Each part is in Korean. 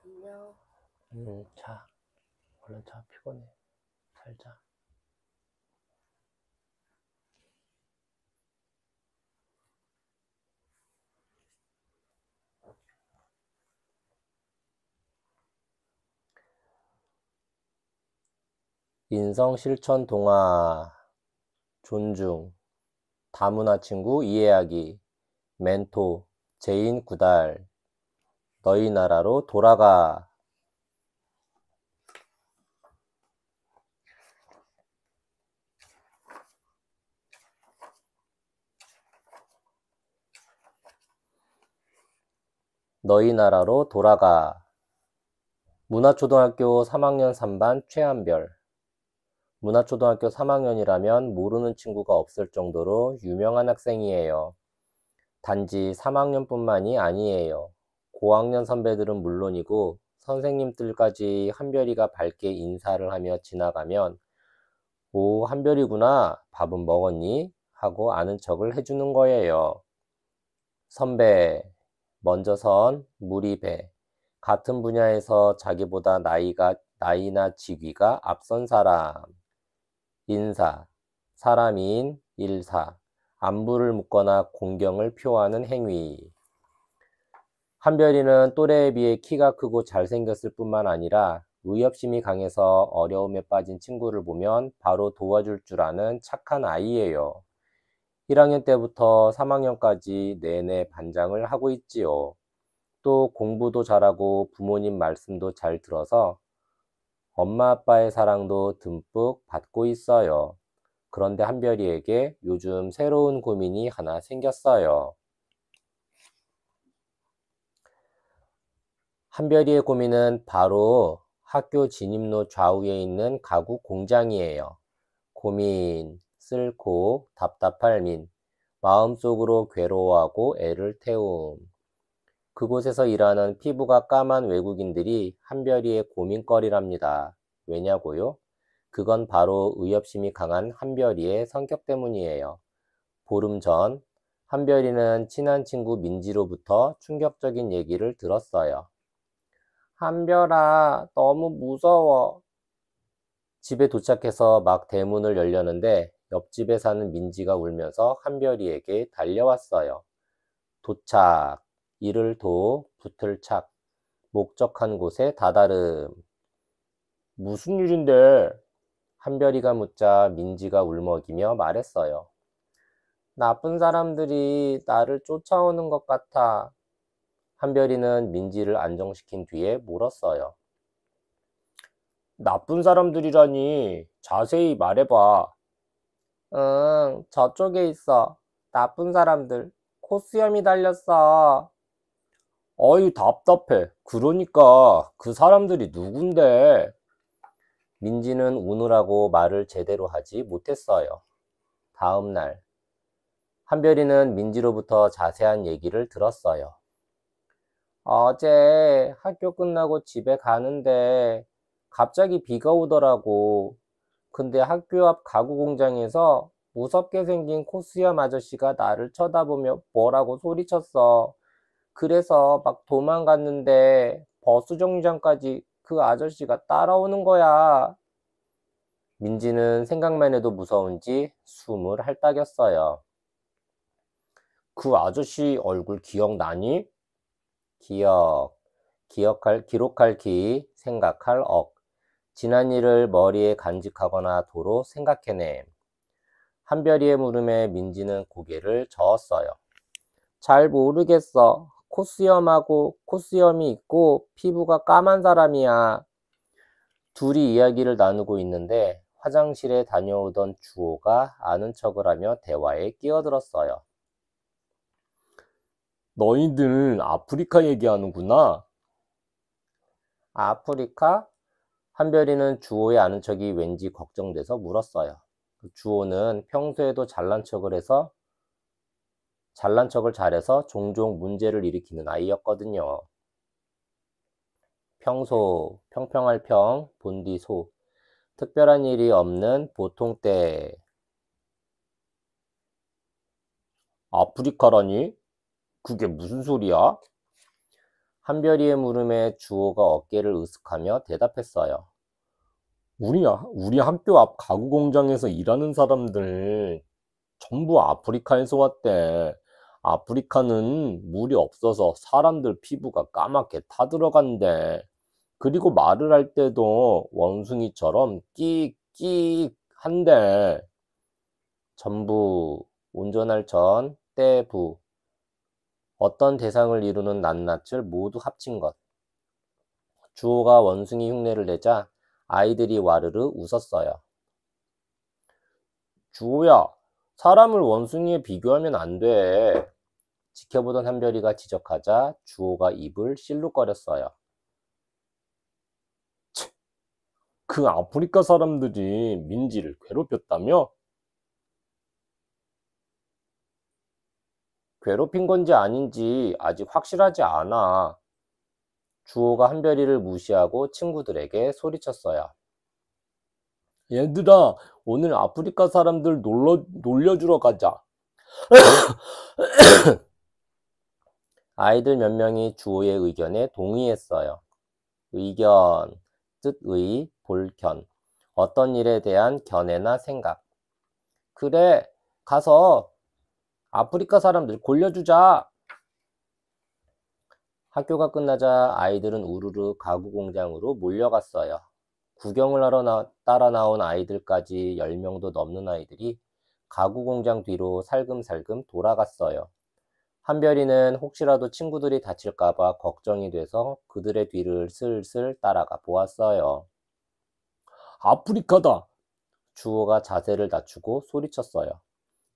안녕. 자, 얼른 자, 피곤해. 잘 자. 인성 실천 동화, 존중, 다문화 친구 이해하기, 멘토, 제인 구달, 너희 나라로 돌아가. 너희 나라로 돌아가. 문화초등학교 3학년 3반 최한별. 문화초등학교 3학년이라면 모르는 친구가 없을 정도로 유명한 학생이에요. 단지 3학년뿐만이 아니에요. 고학년 선배들은 물론이고 선생님들까지 한별이가 밝게 인사를 하며 지나가면 오, 한별이구나. 밥은 먹었니? 하고 아는 척을 해주는 거예요. 선배, 먼저 선, 무리배. 같은 분야에서 자기보다 나이나 직위가 앞선 사람. 인사, 사람인, 일사. 안부를 묻거나 공경을 표하는 행위. 한별이는 또래에 비해 키가 크고 잘생겼을 뿐만 아니라 의협심이 강해서 어려움에 빠진 친구를 보면 바로 도와줄 줄 아는 착한 아이예요. 1학년 때부터 3학년까지 내내 반장을 하고 있지요. 또 공부도 잘하고 부모님 말씀도 잘 들어서 엄마 아빠의 사랑도 듬뿍 받고 있어요. 그런데 한별이에게 요즘 새로운 고민이 하나 생겼어요. 한별이의 고민은 바로 학교 진입로 좌우에 있는 가구 공장이에요. 고민, 쓸고, 답답할 민, 마음속으로 괴로워하고 애를 태움. 그곳에서 일하는 피부가 까만 외국인들이 한별이의 고민거리랍니다. 왜냐고요? 그건 바로 의협심이 강한 한별이의 성격 때문이에요. 보름 전, 한별이는 친한 친구 민지로부터 충격적인 얘기를 들었어요. 한별아, 너무 무서워. 집에 도착해서 막 대문을 열려는데 옆집에 사는 민지가 울면서 한별이에게 달려왔어요. 도착, 이를 도, 붙을 착, 목적한 곳에 다다름. 무슨 일인데? 한별이가 묻자 민지가 울먹이며 말했어요. 나쁜 사람들이 나를 쫓아오는 것 같아. 한별이는 민지를 안정시킨 뒤에 물었어요. 나쁜 사람들이라니 자세히 말해봐. 응, 저쪽에 있어. 나쁜 사람들. 코수염이 달렸어. 어이, 답답해. 그러니까 그 사람들이 누군데? 민지는 우느라고 말을 제대로 하지 못했어요. 다음 날, 한별이는 민지로부터 자세한 얘기를 들었어요. 어제 학교 끝나고 집에 가는데 갑자기 비가 오더라고. 근데 학교 앞 가구 공장에서 무섭게 생긴 코수염 아저씨가 나를 쳐다보며 뭐라고 소리쳤어. 그래서 막 도망갔는데 버스 정류장까지 그 아저씨가 따라오는 거야. 민지는 생각만 해도 무서운지 숨을 헐떡였어요. 그 아저씨 얼굴 기억나니? 기록할 기, 생각할 억. 지난 일을 머리에 간직하거나 도로 생각해냄. 한별이의 물음에 민지는 고개를 저었어요. 잘 모르겠어. 코수염하고 코수염이 있고 피부가 까만 사람이야. 둘이 이야기를 나누고 있는데 화장실에 다녀오던 주호가 아는 척을 하며 대화에 끼어들었어요. 너희들 아프리카 얘기하는구나. 아프리카? 한별이는 주호의 아는 척이 왠지 걱정돼서 물었어요. 주호는 평소에도 잘난 척을 잘해서 종종 문제를 일으키는 아이였거든요. 평소, 평평할 평, 본디 소. 특별한 일이 없는 보통 때. 아프리카라니? 그게 무슨 소리야? 한별이의 물음에 주호가 어깨를 으쓱하며 대답했어요. 우리 학교 앞 가구 공장에서 일하는 사람들 전부 아프리카에서 왔대. 아프리카는 물이 없어서 사람들 피부가 까맣게 타들어간대. 그리고 말을 할 때도 원숭이처럼 끽끽 한대. 전부, 운전할 전, 때, 부. 어떤 대상을 이루는 낱낱을 모두 합친 것. 주호가 원숭이 흉내를 내자 아이들이 와르르 웃었어요. 주호야, 사람을 원숭이에 비교하면 안 돼. 지켜보던 한별이가 지적하자 주호가 입을 실룩거렸어요. 그 아프리카 사람들이 민지를 괴롭혔다며? 괴롭힌 건지 아닌지 아직 확실하지 않아. 주호가 한별이를 무시하고 친구들에게 소리쳤어요. 얘들아, 오늘 아프리카 사람들 놀려주러 가자. 아이들 몇 명이 주호의 의견에 동의했어요. 의견, 뜻의, 볼견, 어떤 일에 대한 견해나 생각. 그래, 가서 아프리카 사람들 골려주자. 학교가 끝나자 아이들은 우르르 가구 공장으로 몰려갔어요. 구경을 하러 따라 나온 아이들까지 10명도 넘는 아이들이 가구 공장 뒤로 살금살금 돌아갔어요. 한별이는 혹시라도 친구들이 다칠까봐 걱정이 돼서 그들의 뒤를 슬슬 따라가 보았어요. 아프리카다. 주호가 자세를 낮추고 소리쳤어요.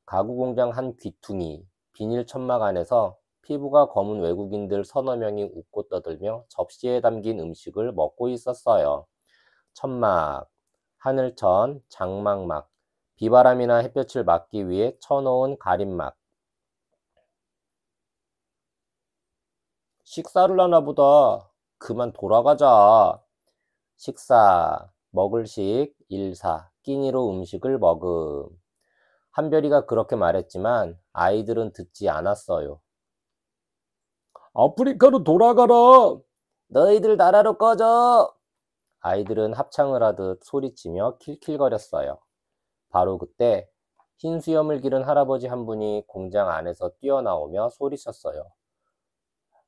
가구 공장 한 귀퉁이, 비닐 천막 안에서 피부가 검은 외국인들 서너 명이 웃고 떠들며 접시에 담긴 음식을 먹고 있었어요. 천막, 하늘천, 장막막, 비바람이나 햇볕을 막기 위해 쳐놓은 가림막. 식사를 하나 보다. 그만 돌아가자. 식사, 먹을식, 일사, 끼니로 음식을 먹음. 한별이가 그렇게 말했지만 아이들은 듣지 않았어요. 아프리카로 돌아가라. 너희들 나라로 꺼져! 아이들은 합창을 하듯 소리치며 킬킬거렸어요. 바로 그때 흰 수염을 기른 할아버지 한 분이 공장 안에서 뛰어나오며 소리쳤어요.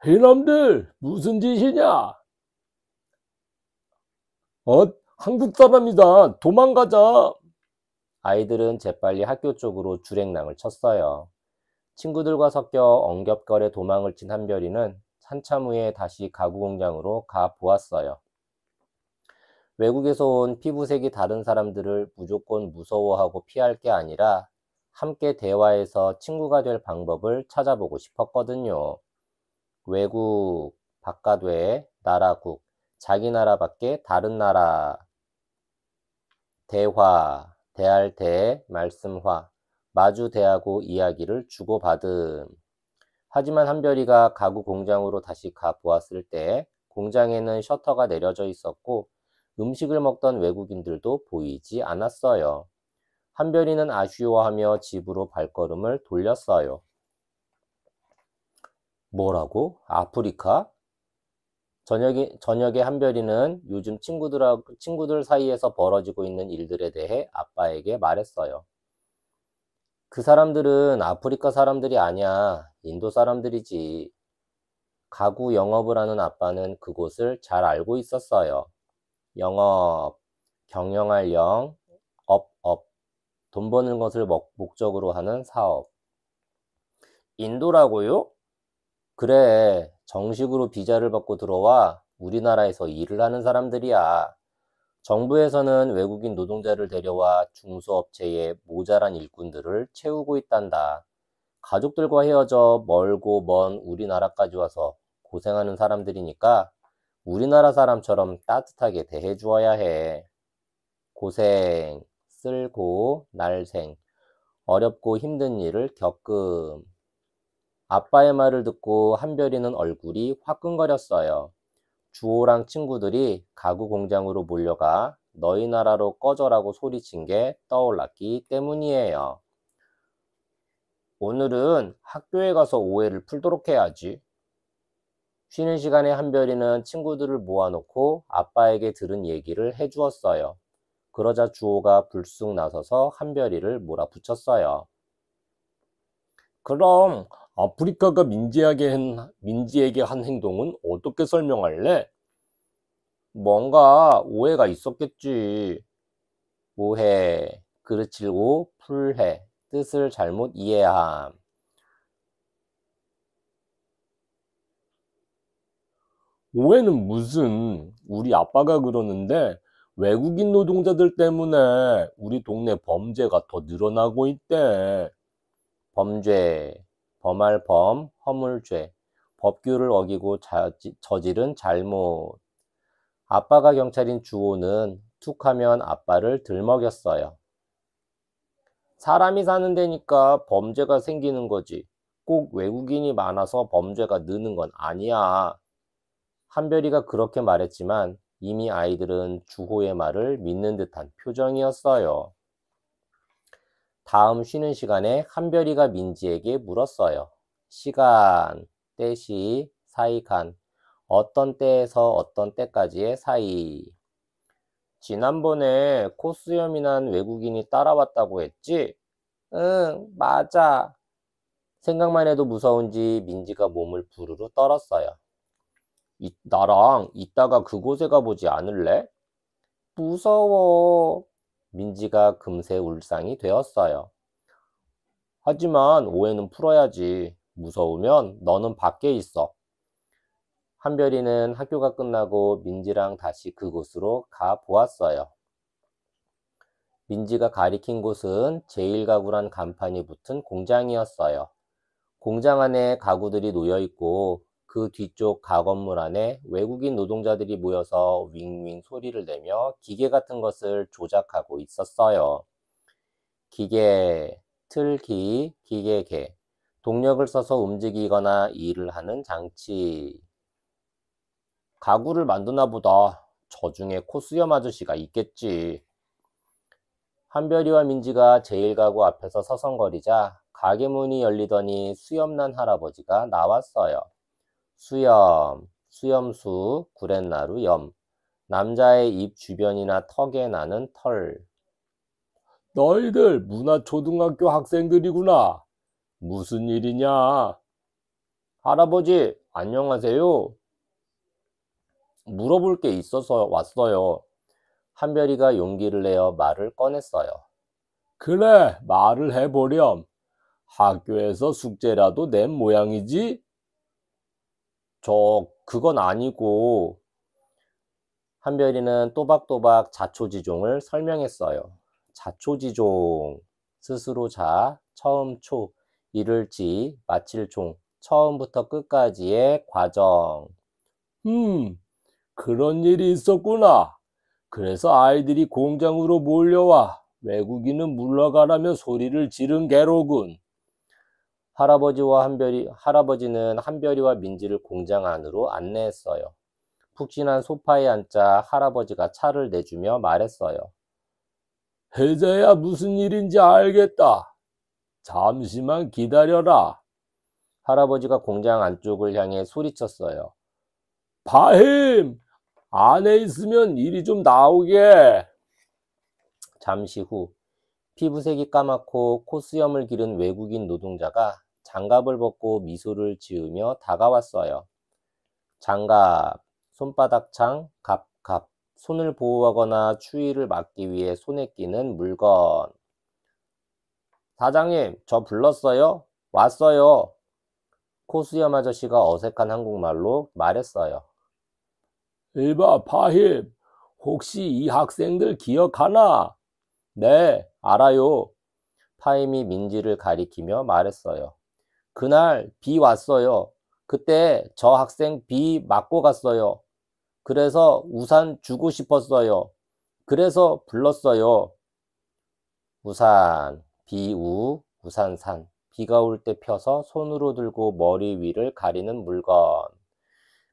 이놈들 무슨 짓이냐? 한국 사람이다. 도망가자. 아이들은 재빨리 학교 쪽으로 주랭랑을 쳤어요. 친구들과 섞여 엉겹거려 도망을 친 한별이는 한참 후에 다시 가구 공장으로 가 보았어요. 외국에서 온 피부색이 다른 사람들을 무조건 무서워하고 피할 게 아니라 함께 대화해서 친구가 될 방법을 찾아보고 싶었거든요. 외국, 바깥외, 나라국, 자기 나라밖에 다른 나라, 대화, 대할 대, 말씀화, 마주 대하고 이야기를 주고받음. 하지만 한별이가 가구 공장으로 다시 가 보았을 때 공장에는 셔터가 내려져 있었고 음식을 먹던 외국인들도 보이지 않았어요. 한별이는 아쉬워하며 집으로 발걸음을 돌렸어요. 뭐라고? 아프리카? 저녁에 한별이는 요즘 친구들 사이에서 벌어지고 있는 일들에 대해 아빠에게 말했어요. 그 사람들은 아프리카 사람들이 아니야. 인도 사람들이지. 가구 영업을 하는 아빠는 그곳을 잘 알고 있었어요. 영업, 경영할 영, 업. 돈 버는 것을 목적으로 하는 사업. 인도라고요? 그래, 정식으로 비자를 받고 들어와 우리나라에서 일을 하는 사람들이야. 정부에서는 외국인 노동자를 데려와 중소업체의 모자란 일꾼들을 채우고 있단다. 가족들과 헤어져 멀고 먼 우리나라까지 와서 고생하는 사람들이니까 우리나라 사람처럼 따뜻하게 대해 주어야 해. 고생, 쓸고, 날생, 어렵고 힘든 일을 겪음. 아빠의 말을 듣고 한별이는 얼굴이 화끈거렸어요. 주호랑 친구들이 가구 공장으로 몰려가 너희 나라로 꺼져라고 소리친 게 떠올랐기 때문이에요. 오늘은 학교에 가서 오해를 풀도록 해야지. 쉬는 시간에 한별이는 친구들을 모아놓고 아빠에게 들은 얘기를 해주었어요. 그러자 주호가 불쑥 나서서 한별이를 몰아붙였어요. 그럼 아프리카가 민지에게 한 행동은 어떻게 설명할래? 뭔가 오해가 있었겠지. 오해, 그르칠고 풀해, 뜻을 잘못 이해함. 오해는 무슨, 우리 아빠가 그러는데 외국인 노동자들 때문에 우리 동네 범죄가 더 늘어나고 있대. 범죄, 범할 범, 허물죄, 법규를 어기고 저지른 잘못. 아빠가 경찰인 주호는 툭하면 아빠를 들먹였어요. 사람이 사는 데니까 범죄가 생기는 거지. 꼭 외국인이 많아서 범죄가 느는 건 아니야. 한별이가 그렇게 말했지만 이미 아이들은 주호의 말을 믿는 듯한 표정이었어요. 다음 쉬는 시간에 한별이가 민지에게 물었어요. 시간, 때시, 사이간, 어떤 때에서 어떤 때까지의 사이. 지난번에 코수염이 난 외국인이 따라왔다고 했지? 응, 맞아. 생각만 해도 무서운지 민지가 몸을 부르르 떨었어요. 나랑 이따가 그곳에 가보지 않을래? 무서워. 민지가 금세 울상이 되었어요. 하지만 오해는 풀어야지. 무서우면 너는 밖에 있어. 한별이는 학교가 끝나고 민지랑 다시 그곳으로 가 보았어요. 민지가 가리킨 곳은 제1가구란 간판이 붙은 공장이었어요. 공장 안에 가구들이 놓여 있고 그 뒤쪽 가건물 안에 외국인 노동자들이 모여서 윙윙 소리를 내며 기계 같은 것을 조작하고 있었어요. 기계, 틀기, 기계개, 동력을 써서 움직이거나 일을 하는 장치. 가구를 만드나 보다. 저 중에 코수염 아저씨가 있겠지. 한별이와 민지가 제1가구 앞에서 서성거리자 가게 문이 열리더니 수염난 할아버지가 나왔어요. 수염, 수염수, 구렛나루 염. 남자의 입 주변이나 턱에 나는 털. 너희들 문화초등학교 학생들이구나. 무슨 일이냐? 할아버지, 안녕하세요. 물어볼 게 있어서 왔어요. 한별이가 용기를 내어 말을 꺼냈어요. 그래, 말을 해보렴. 학교에서 숙제라도 낸 모양이지? 그건 아니고. 한별이는 또박또박 자초지종을 설명했어요. 자초지종, 스스로 자, 처음 초, 이를 지, 마칠 종, 처음부터 끝까지의 과정. 그런 일이 있었구나. 그래서 아이들이 공장으로 몰려와 외국인은 물러가라며 소리를 지른 게로군. 할아버지는 한별이와 민지를 공장 안으로 안내했어요. 푹신한 소파에 앉자 할아버지가 차를 내주며 말했어요. 혜자야, 무슨 일인지 알겠다. 잠시만 기다려라. 할아버지가 공장 안쪽을 향해 소리쳤어요. 바힘! 안에 있으면 이리 좀 나오게. 잠시 후 피부색이 까맣고 콧수염을 기른 외국인 노동자가 장갑을 벗고 미소를 지으며 다가왔어요. 장갑, 손바닥창, 갑, 손을 보호하거나 추위를 막기 위해 손에 끼는 물건. 사장님, 저 불렀어요? 왔어요. 코수염 아저씨가 어색한 한국말로 말했어요. 이봐, 바힘. 혹시 이 학생들 기억하나? 네, 알아요. 파임이 민지를 가리키며 말했어요. 그날 비 왔어요. 그때 저 학생 비 맞고 갔어요. 그래서 우산 주고 싶었어요. 그래서 불렀어요. 우산, 비우, 우산산. 비가 올 때 펴서 손으로 들고 머리 위를 가리는 물건.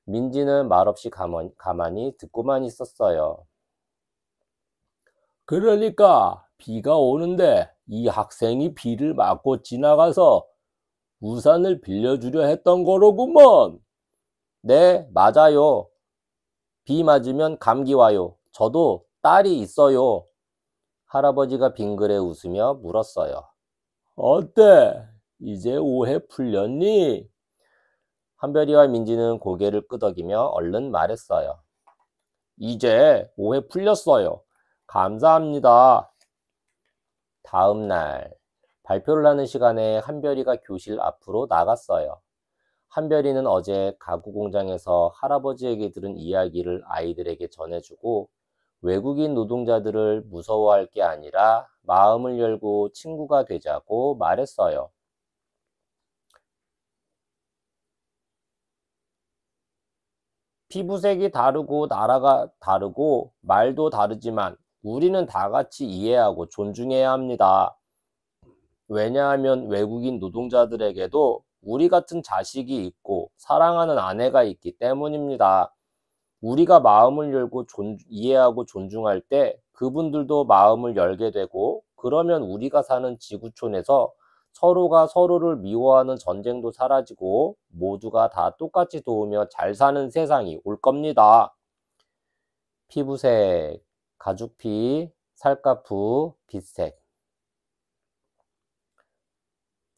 민지는 말없이 가만히 듣고만 있었어요. 그러니까 비가 오는데 이 학생이 비를 맞고 지나가서 우산을 빌려주려 했던 거로구먼. 네, 맞아요. 비 맞으면 감기 와요. 저도 딸이 있어요. 할아버지가 빙그레 웃으며 물었어요. 어때? 이제 오해 풀렸니? 한별이와 민지는 고개를 끄덕이며 얼른 말했어요. 이제 오해 풀렸어요. 감사합니다. 다음 날 발표를 하는 시간에 한별이가 교실 앞으로 나갔어요. 한별이는 어제 가구 공장에서 할아버지에게 들은 이야기를 아이들에게 전해주고 외국인 노동자들을 무서워할 게 아니라 마음을 열고 친구가 되자고 말했어요. 피부색이 다르고 나라가 다르고 말도 다르지만 우리는 다 같이 이해하고 존중해야 합니다. 왜냐하면 외국인 노동자들에게도 우리 같은 자식이 있고 사랑하는 아내가 있기 때문입니다. 우리가 마음을 열고 이해하고 존중할 때 그분들도 마음을 열게 되고 그러면 우리가 사는 지구촌에서 서로가 서로를 미워하는 전쟁도 사라지고 모두가 다 똑같이 도우며 잘 사는 세상이 올 겁니다. 피부색, 가죽피, 살갗푸, 빛색.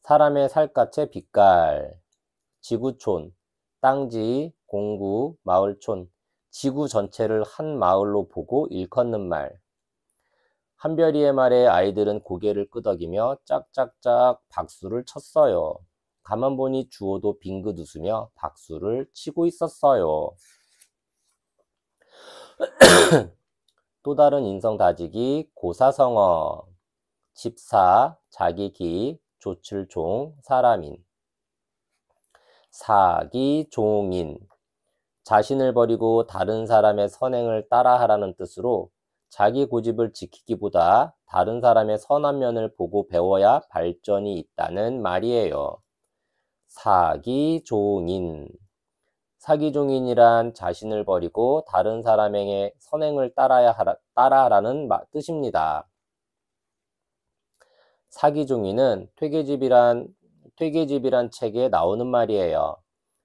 사람의 살갗의 빛깔, 지구촌, 땅지, 공구, 마을촌, 지구 전체를 한 마을로 보고 일컫는 말. 한별이의 말에 아이들은 고개를 끄덕이며 짝짝짝 박수를 쳤어요. 가만 보니 주호도 빙긋 웃으며 박수를 치고 있었어요. 또 다른 인성 다지기, 고사성어, 집사, 자기기, 조칠종, 사람인. 사기종인, 자신을 버리고 다른 사람의 선행을 따라하라는 뜻으로 자기 고집을 지키기보다 다른 사람의 선한 면을 보고 배워야 발전이 있다는 말이에요. 사기종인, 사기종인이란 자신을 버리고 다른 사람의 선행을 따라하라는 뜻입니다. 사기종이는 퇴계집이란 책에 나오는 말이에요.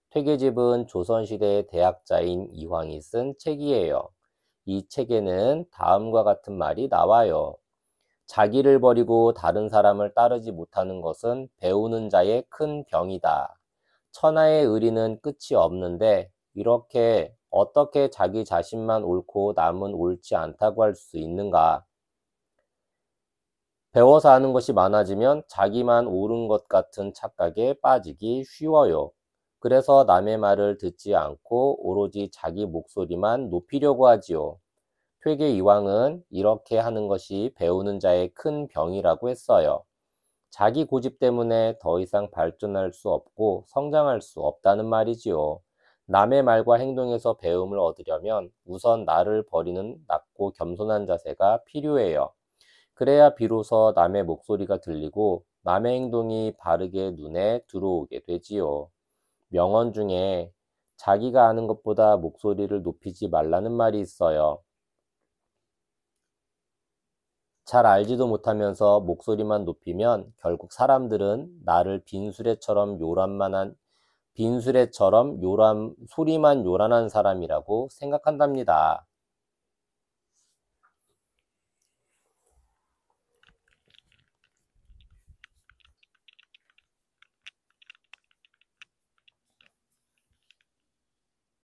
퇴계집은 조선시대의 대학자인 이황이 쓴 책이에요. 이 책에는 다음과 같은 말이 나와요. 자기를 버리고 다른 사람을 따르지 못하는 것은 배우는 자의 큰 병이다. 천하의 의리는 끝이 없는데 이렇게 어떻게 자기 자신만 옳고 남은 옳지 않다고 할 수 있는가? 배워서 아는 것이 많아지면 자기만 옳은 것 같은 착각에 빠지기 쉬워요. 그래서 남의 말을 듣지 않고 오로지 자기 목소리만 높이려고 하지요. 퇴계 이황은 이렇게 하는 것이 배우는 자의 큰 병이라고 했어요. 자기 고집 때문에 더 이상 발전할 수 없고 성장할 수 없다는 말이지요. 남의 말과 행동에서 배움을 얻으려면 우선 나를 버리는 낮고 겸손한 자세가 필요해요. 그래야 비로소 남의 목소리가 들리고 남의 행동이 바르게 눈에 들어오게 되지요. 명언 중에 자기가 아는 것보다 목소리를 높이지 말라는 말이 있어요. 잘 알지도 못하면서 목소리만 높이면 결국 사람들은 나를 소리만 요란한 사람이라고 생각한답니다.